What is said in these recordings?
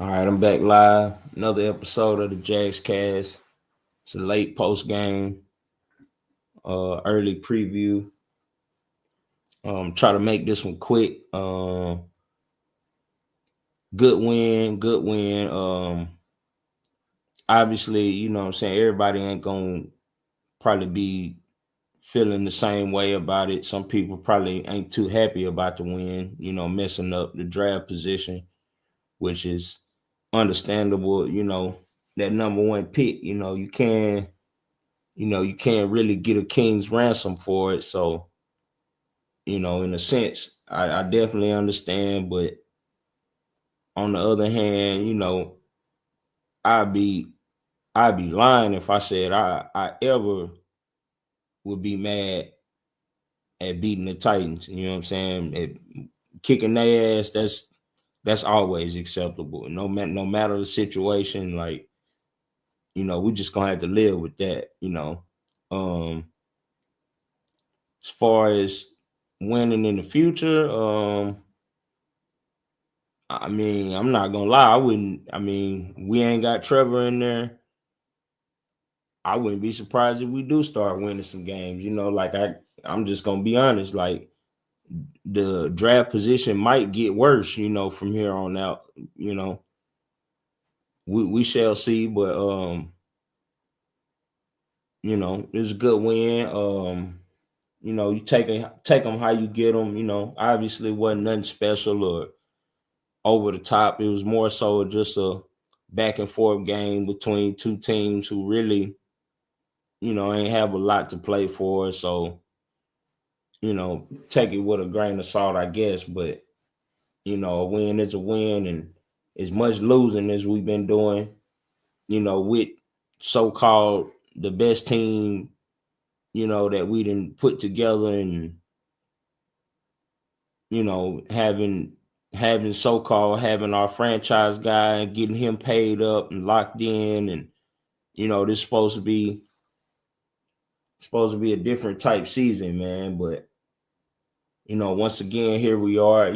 All right, I'm back live. Another episode of the Jags Cast. It's a late post game, early preview. Try to make this one quick. Good win, good win. Obviously, you know what I'm saying, everybody ain't gonna probably be feeling the same way about it. Some people probably ain't too happy about the win, messing up the draft position, which is understandable. That number one pick, you can't really get a king's ransom for it. So, in a sense, I definitely understand. But on the other hand, I'd be I'd be lying if I said I ever would be mad at beating the Titans. You know what I'm saying? Kicking their ass, that's always acceptable. No matter the situation, like, we just gonna have to live with that. Um as far as winning in the future, I mean, I'm not gonna lie, we ain't got Trevor in there. I wouldn't be surprised if we do start winning some games. Like I'm just gonna be honest, like the draft position might get worse, from here on out. You know, we shall see, but it's a good win. You take them how you get them. Obviously wasn't nothing special or over the top. It was more so just a back and forth game between two teams who really, ain't have a lot to play for. So, take it with a grain of salt, I guess. But, a win is a win, and as much losing as we've been doing, with so-called the best team, that we didn't put together, and, having so-called having our franchise guy and getting him paid up and locked in, and this supposed to be a different type season, man. But once again, here we are,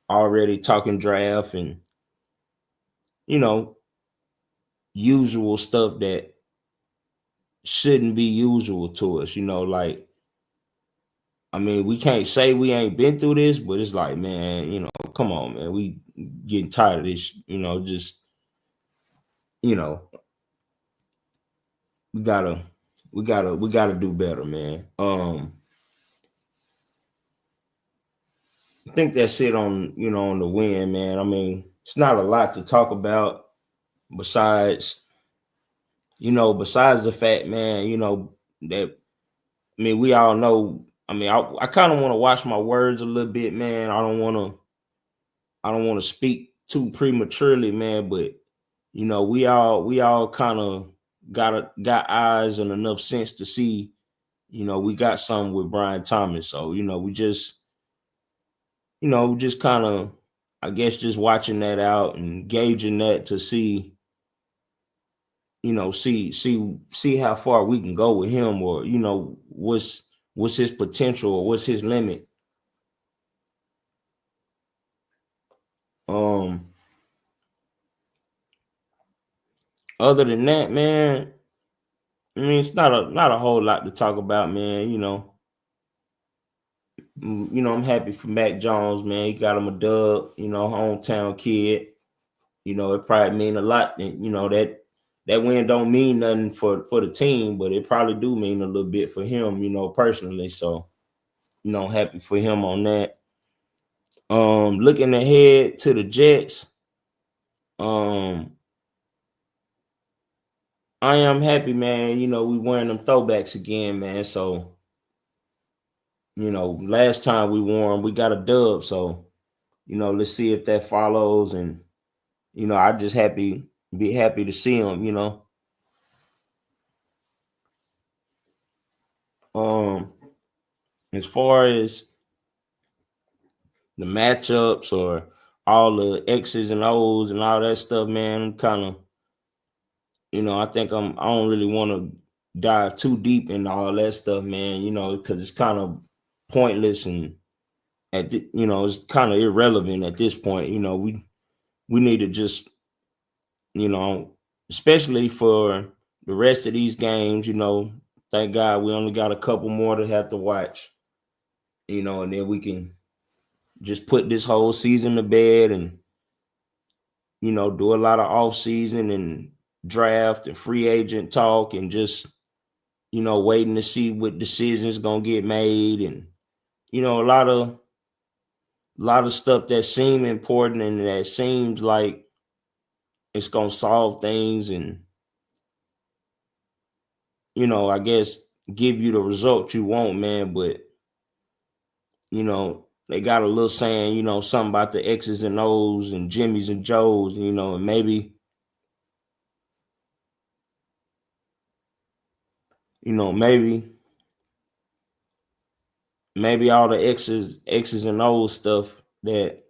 already talking draft and you know usual stuff that shouldn't be usual to us. Like, we can't say we ain't been through this, but it's like, man, come on, man, we getting tired of this. Just you know, we gotta do better, man. I think that's it on the win, man. It's not a lot to talk about besides besides the fact, man, that we all know. I kind of want to watch my words a little bit, man. I don't want to speak too prematurely, man, but we all kind of got eyes and enough sense to see, we got something with Brian Thomas. So, we just kind of, I guess, just watching that out and gauging that to see, see how far we can go with him, or what's his potential, or what's his limit. Um, Other than that, man, it's not a whole lot to talk about, man. I'm happy for Mac Jones, man. He got him a dub, hometown kid. It probably mean a lot. And, that win don't mean nothing for the team, but it probably do mean a little bit for him, personally. So, happy for him on that. Looking ahead to the Jets, um, I am happy, man. We wearing them throwbacks again, man. So, last time we wore them, we got a dub. So, let's see if that follows. And, I just be happy to see them, Um, as far as the matchups or all the X's and O's and all that stuff, man, I'm kind of, I think I don't really want to dive too deep into all that stuff, man, because it's kind of pointless, and it's kind of irrelevant at this point. we need to just, you know, especially for the rest of these games, thank God we only got a couple more to have to watch, and then we can just put this whole season to bed and, do a lot of off season and draft and free agent talk and just, waiting to see what decisions gonna get made and, a lot of stuff that seem important and that seems like it's gonna solve things and, I guess give you the result you want, man. But, they got a little saying, something about the X's and O's and Jimmy's and Joe's, and maybe all the X's and O's stuff that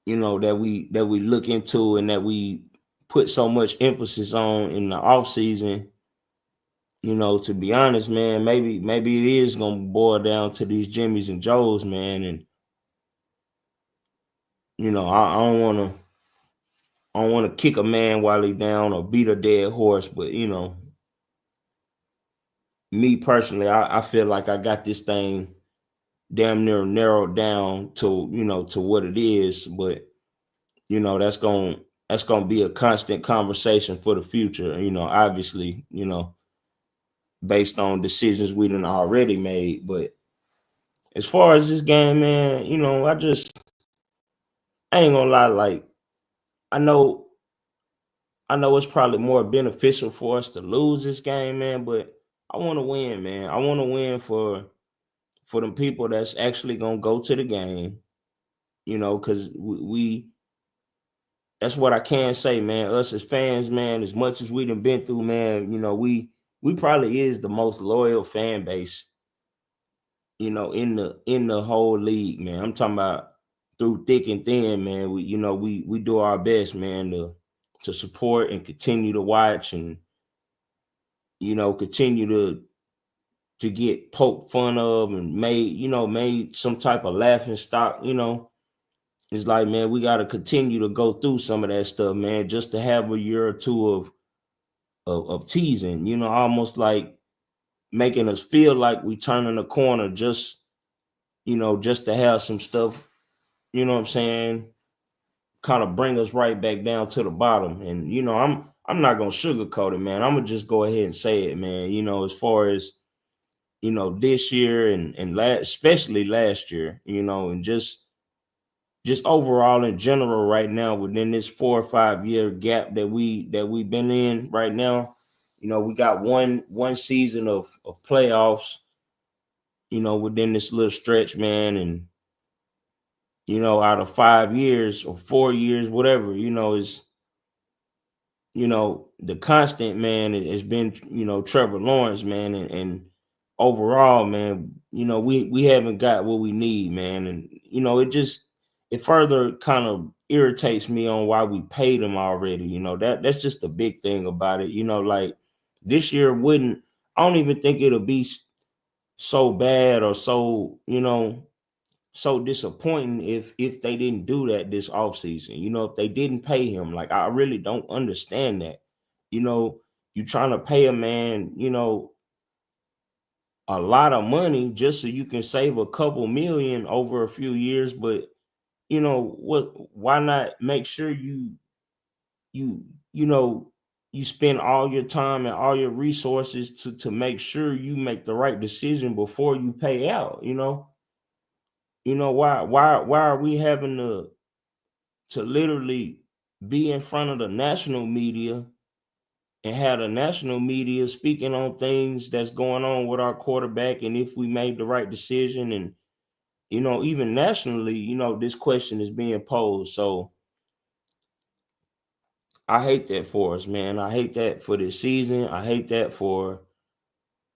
that we look into and that we put so much emphasis on in the off season, to be honest, man, maybe it is gonna boil down to these Jimmys and Joes, man. And I don't wanna kick a man while he down or beat a dead horse, but me personally, I feel like I got this thing damn near narrowed down to what it is. But that's gonna be a constant conversation for the future, obviously, based on decisions we done already made. But as far as this game, man, I ain't gonna lie, like I know I know it's probably more beneficial for us to lose this game, man, but I want to win, man. I want to win for them people that's actually gonna go to the game, because we that's what I can say, man. Us as fans, man, as much as we done been through, man, we probably is the most loyal fan base, in the whole league, man. I'm talking about through thick and thin, man. We do our best, man, to support and continue to watch and continue to get poked fun of and made some type of laughing stock. It's like, man, we got to continue to go through some of that stuff, man, just to have a year or two of teasing, almost like making us feel like we turning a corner, just to have some stuff, what I'm saying, kind of bring us right back down to the bottom. And I'm not gonna sugarcoat it, man. I'm gonna just go ahead and say it, man. As far as this year and especially last year, and just overall in general right now within this 4 or 5 year gap that we've been in right now. We got one season of playoffs, within this little stretch, man. And out of 5 years or 4 years, whatever, is the constant, man, has been, Trevor Lawrence, man. And overall, man, we haven't got what we need, man. And, it further kind of irritates me on why we paid him already. That's just the big thing about it. Like this year I don't even think it'll be so bad or so disappointing if they didn't do that this offseason. If they didn't pay him, like I really don't understand that. You trying to pay a man, a lot of money just so you can save a couple million over a few years. But why not make sure you you know you spend all your time and all your resources to make sure you make the right decision before you pay out. Why are we having to literally be in front of the national media and have the national media speaking on things that's going on with our quarterback and if we made the right decision. And even nationally, this question is being posed. So I hate that for us, man. I hate that for this season. I hate that for,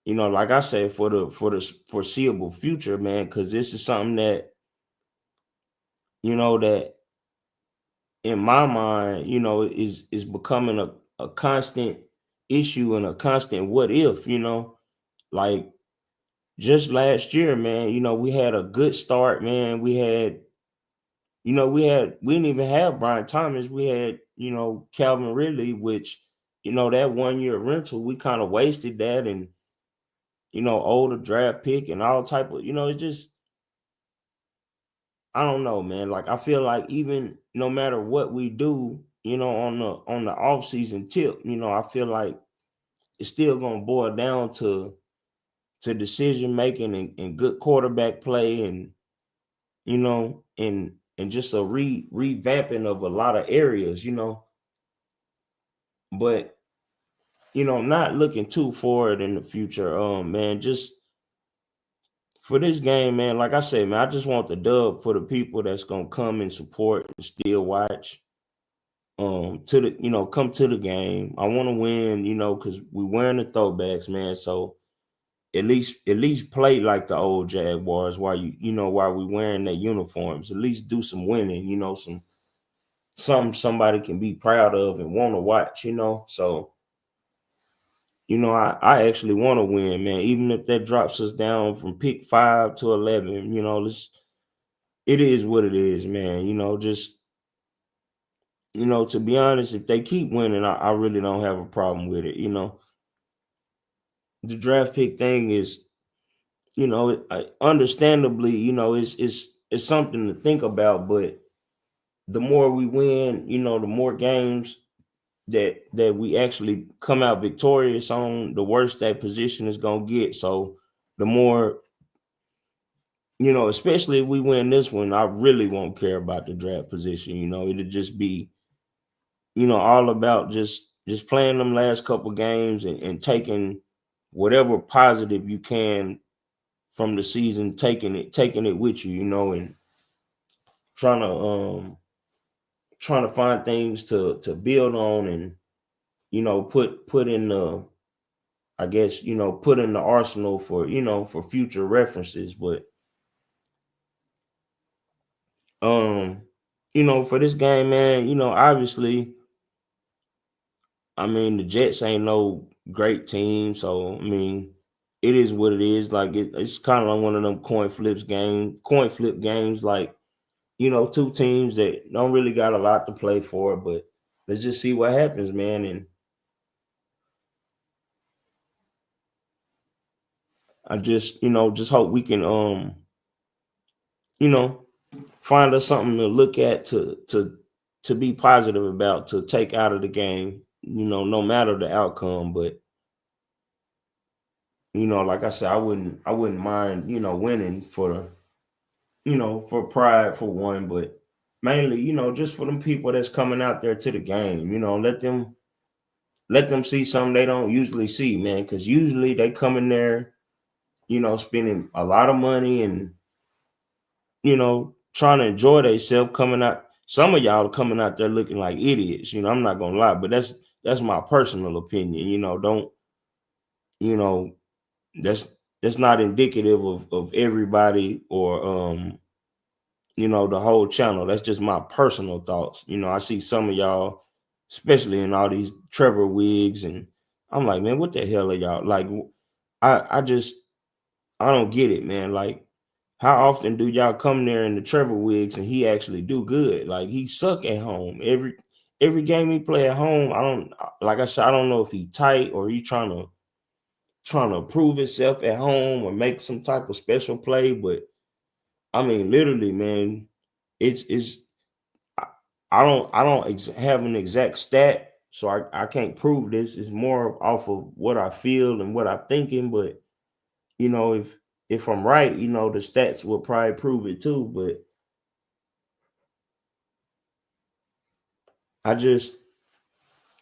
like I said, for the foreseeable future, man, because this is something that, that in my mind, is becoming a constant issue and a constant what if, like just last year, man, we had a good start, man. We had, we didn't even have Brian Thomas. We had, Calvin Ridley, which, that 1 year rental, we kind of wasted that, and older draft pick and all type of, it's just, I don't know, man. Like, I feel like even no matter what we do, on the off season tip, I feel like it's still gonna boil down to decision making and good quarterback play, and and just a revamping of a lot of areas, but not looking too forward in the future. Man, just for this game, man, like I said, man, I just want the dub for the people that's gonna come and support and still watch. To the come to the game. I want to win, because we wearing the throwbacks, man. So at least play like the old Jaguars while while we wearing their uniforms. At least do some winning, something somebody can be proud of and want to watch, So I actually want to win, man. Even if that drops us down from pick 5 to 11, it is what it is, man. Just to be honest, if they keep winning, I really don't have a problem with it. The draft pick thing is, understandably, it's something to think about. But the more we win, the more games that we actually come out victorious on, the worse that position is gonna get. So the more, especially if we win this one, I really won't care about the draft position. It'll just be, all about just playing them last couple games and taking whatever positive you can from the season, taking it with you, and trying to find things to build on, and put in the, I guess, put in the arsenal for, for future references. But for this game, man, obviously, I mean, the Jets ain't no great team, so I mean, it is what it is. Like, it's kind of like one of them coin flip games. Like, two teams that don't really got a lot to play for, but let's just see what happens, man. And I just hope we can, you know, find us something to look at to be positive about, to take out of the game, no matter the outcome. But like I said, I wouldn't mind, winning for, for pride for one, but mainly, just for them people that's coming out there to the game, let them see something they don't usually see, man. Because usually they come in there, spending a lot of money and trying to enjoy themselves, coming out. Some of y'all are coming out there looking like idiots. I'm not gonna lie, but that's my personal opinion. Don't you know that's not indicative of everybody, or the whole channel. That's just my personal thoughts. I see some of y'all, especially in all these Trevor wigs, and I'm like, man, what the hell are y'all like? I don't get it, man. Like, how often do y'all come there in the Trevor wigs and he actually do good? Like, he suck at home. Every game he play at home, I don't, like I said, I don't know if he tight or he trying to prove himself at home or make some type of special play. But I mean, literally, man, it's I I don't have an exact stat, so I can't prove this. It's more off of what I feel and what I'm thinking. But if I'm right, the stats will probably prove it too. But I just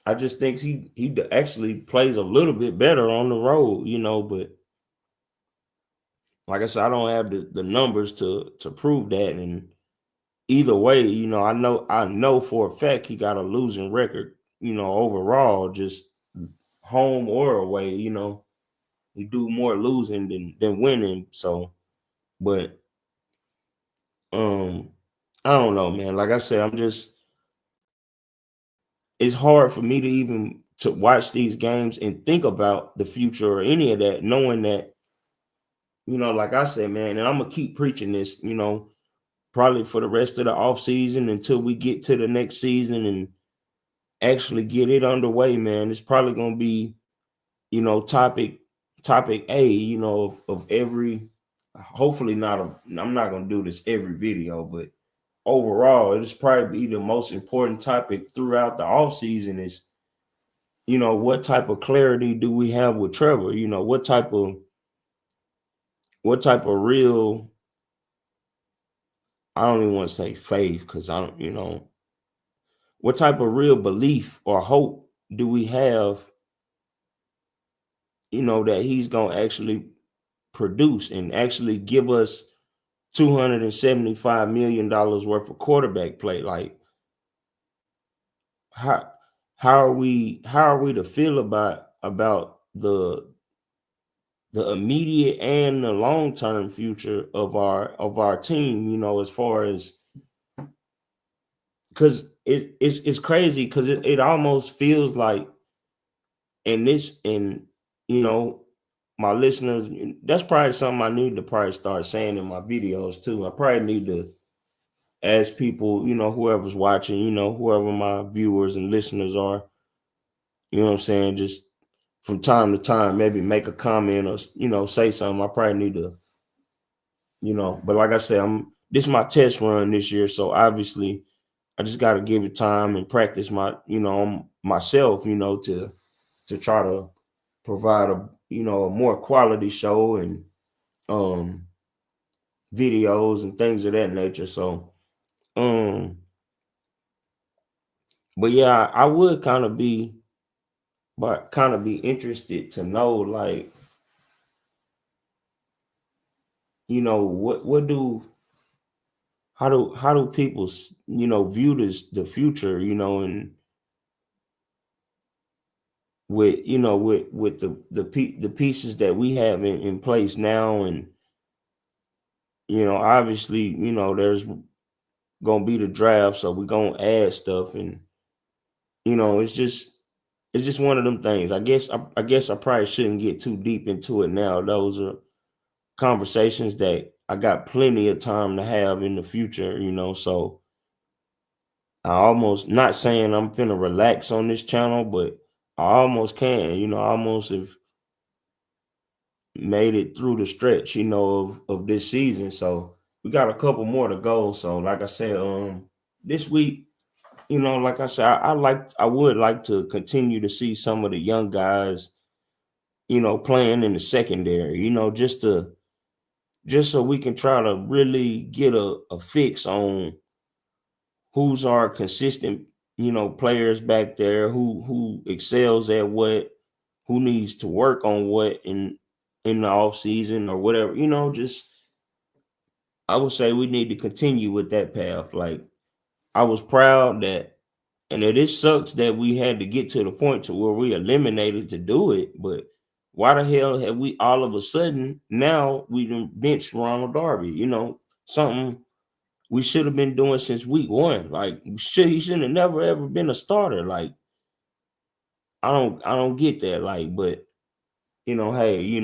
I just think he actually plays a little bit better on the road, but like I said, I don't have the numbers to prove that. And either way, I know for a fact he got a losing record, overall, just home or away. He do more losing than winning. So, but um I don't know, man. Like I said, it's hard for me to even to watch these games and think about the future or any of that, knowing that, like I said, man, and I'm gonna keep preaching this, probably for the rest of the off season until we get to the next season and actually get it underway, man. It's probably gonna be, topic A, of every. Hopefully not. I'm not gonna do this every video, but overall, it's probably be the most important topic throughout the off season is, what type of clarity do we have with Trevor? What type of real, I don't even want to say faith because I don't, what type of real belief or hope do we have, that he's gonna actually produce and actually give us $275 million worth of quarterback play? Like, how how are we to feel about the immediate and the long term future of our team? As far as, because it's crazy because it almost feels like, and you know my listeners, that's probably something I need to probably start saying in my videos too. I probably need to ask people, whoever's watching, whoever my viewers and listeners are, what I'm saying, just from time to time, maybe make a comment or, say something. I probably need to, but like I said, this is my test run this year. So obviously I just got to give it time and practice myself, to try to provide a more quality show and um videos and things of that nature. So um but yeah, I would kind of be interested to know, like, what do how do people view the future, and with the pieces that we have in place now. And obviously, there's gonna be the draft, so we're gonna add stuff. And it's just one of them things. I guess I probably shouldn't get too deep into it now. Those are conversations that I got plenty of time to have in the future. So I almost, not saying I'm finna relax on this channel, but I almost can. I almost have made it through the stretch, of this season. So we got a couple more to go. So like I said, this week, like I said, I would like to continue to see some of the young guys, playing in the secondary, just so we can try to really get a fix on who's our consistent, players back there, who excels at what, who needs to work on what in the off season or whatever. Just, I would say we need to continue with that path. Like, I was proud that, and it sucks that we had to get to the point to where we eliminated to do it. But why the hell have we all of a sudden now we done benched Ronald Darby? Something we should have been doing since week one. Like, he shouldn't have never ever been a starter. Like, I don't get that. Like, but hey,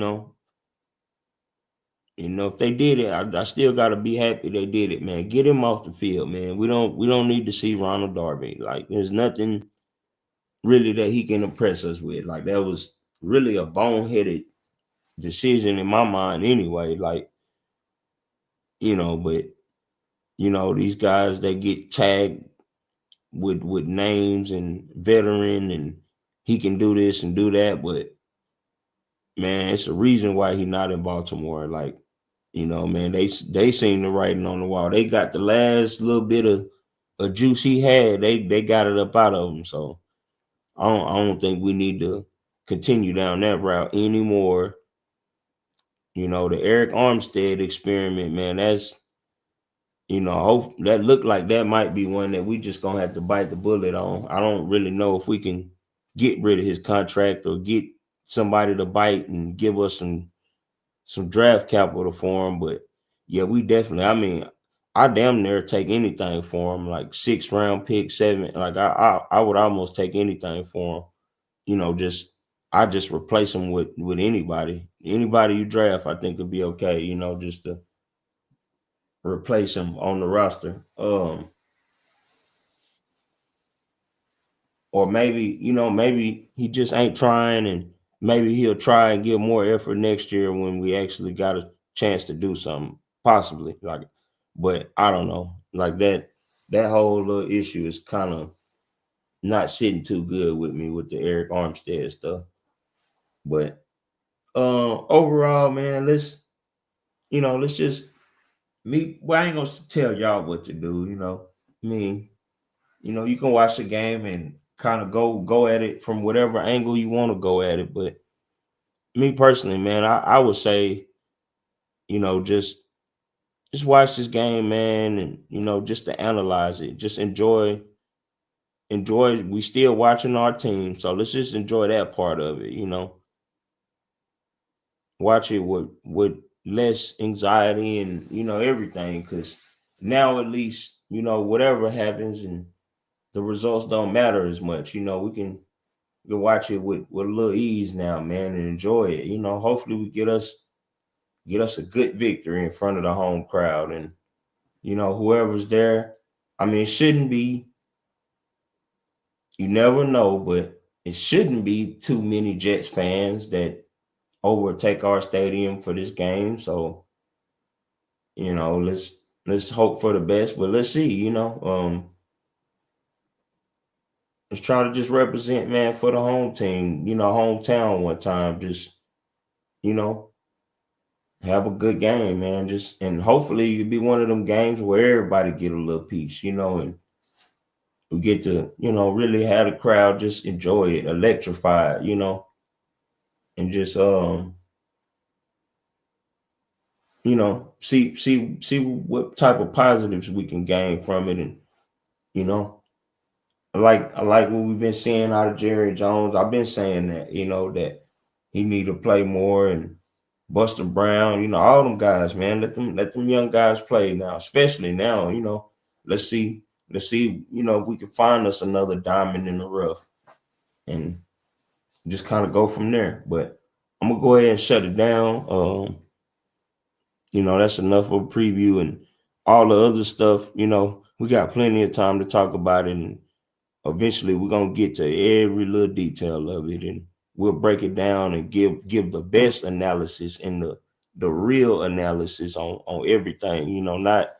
if they did it, I still gotta be happy they did it, man. Get him off the field, man. We don't need to see Ronald Darby. Like, there's nothing really that he can impress us with. Like, that was really a boneheaded decision in my mind anyway. Like, but these guys, they get tagged with names and veteran, and he can do this and do that, but man, it's a reason why he not in Baltimore. Like, man, they seen the writing on the wall. They got the last little bit of juice he had. They got it up out of him. So I don't think we need to continue down that route anymore. The Eric Armstead experiment, man, that's, hope that looked like that might be one that we just gonna have to bite the bullet on. I don't really know if we can get rid of his contract or get somebody to bite and give us some draft capital for him. But yeah, we definitely, I mean, I damn near take anything for him, like 6th round pick, 7. Like, I would almost take anything for him. Just, I just replace him with anybody. Anybody you draft, I think would be okay. Just to replace him on the roster. Or maybe, maybe he just ain't trying, and maybe he'll try and give more effort next year when we actually got a chance to do something, possibly. Like, but I don't know. Like that whole little issue is kind of not sitting too good with me with the Eric Armstead stuff. But overall, man, let's just me. Well, I ain't gonna tell y'all what to do. I mean, you can watch the game and kind of go at it from whatever angle you want to go at it. But me personally, man, I would say, just watch this game, man, and just to analyze it, just enjoy. We still watching our team, so let's just enjoy that part of it. Watch it with less anxiety and everything, because now at least whatever happens and the results don't matter as much. We can watch it with a little ease now, man, and enjoy it. Hopefully we get us a good victory in front of the home crowd, and whoever's there. I mean, it shouldn't be. You never know, but it shouldn't be too many Jets fans that overtake our stadium for this game. So let's hope for the best, but let's see. Let's try to just represent, man, for the home team. Hometown one time. Just you know, have a good game, man. Just and hopefully it'll be one of them games where everybody get a little piece, and we get to, really have the crowd just enjoy it, electrify it, and just see what type of positives we can gain from it. And you know, I like what we've been seeing out of Jerry Jones. I've been saying that, that he need to play more, and Buster Brown, all them guys, man. Let them young guys play now, especially now. Let's see, if we can find us another diamond in the rough and just kind of go from there. But I'm gonna go ahead and shut it down. That's enough of a preview, and all the other stuff. We got plenty of time to talk about it, and eventually we're gonna get to every little detail of it, and we'll break it down and give the best analysis and the real analysis on everything. Not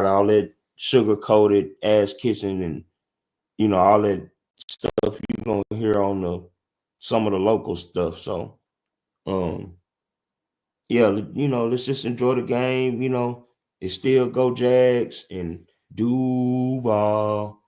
all that sugar coated ass kissing and all that stuff you're gonna hear on some of the local stuff. So um yeah, let's just enjoy the game. It's still go Jags and Duval.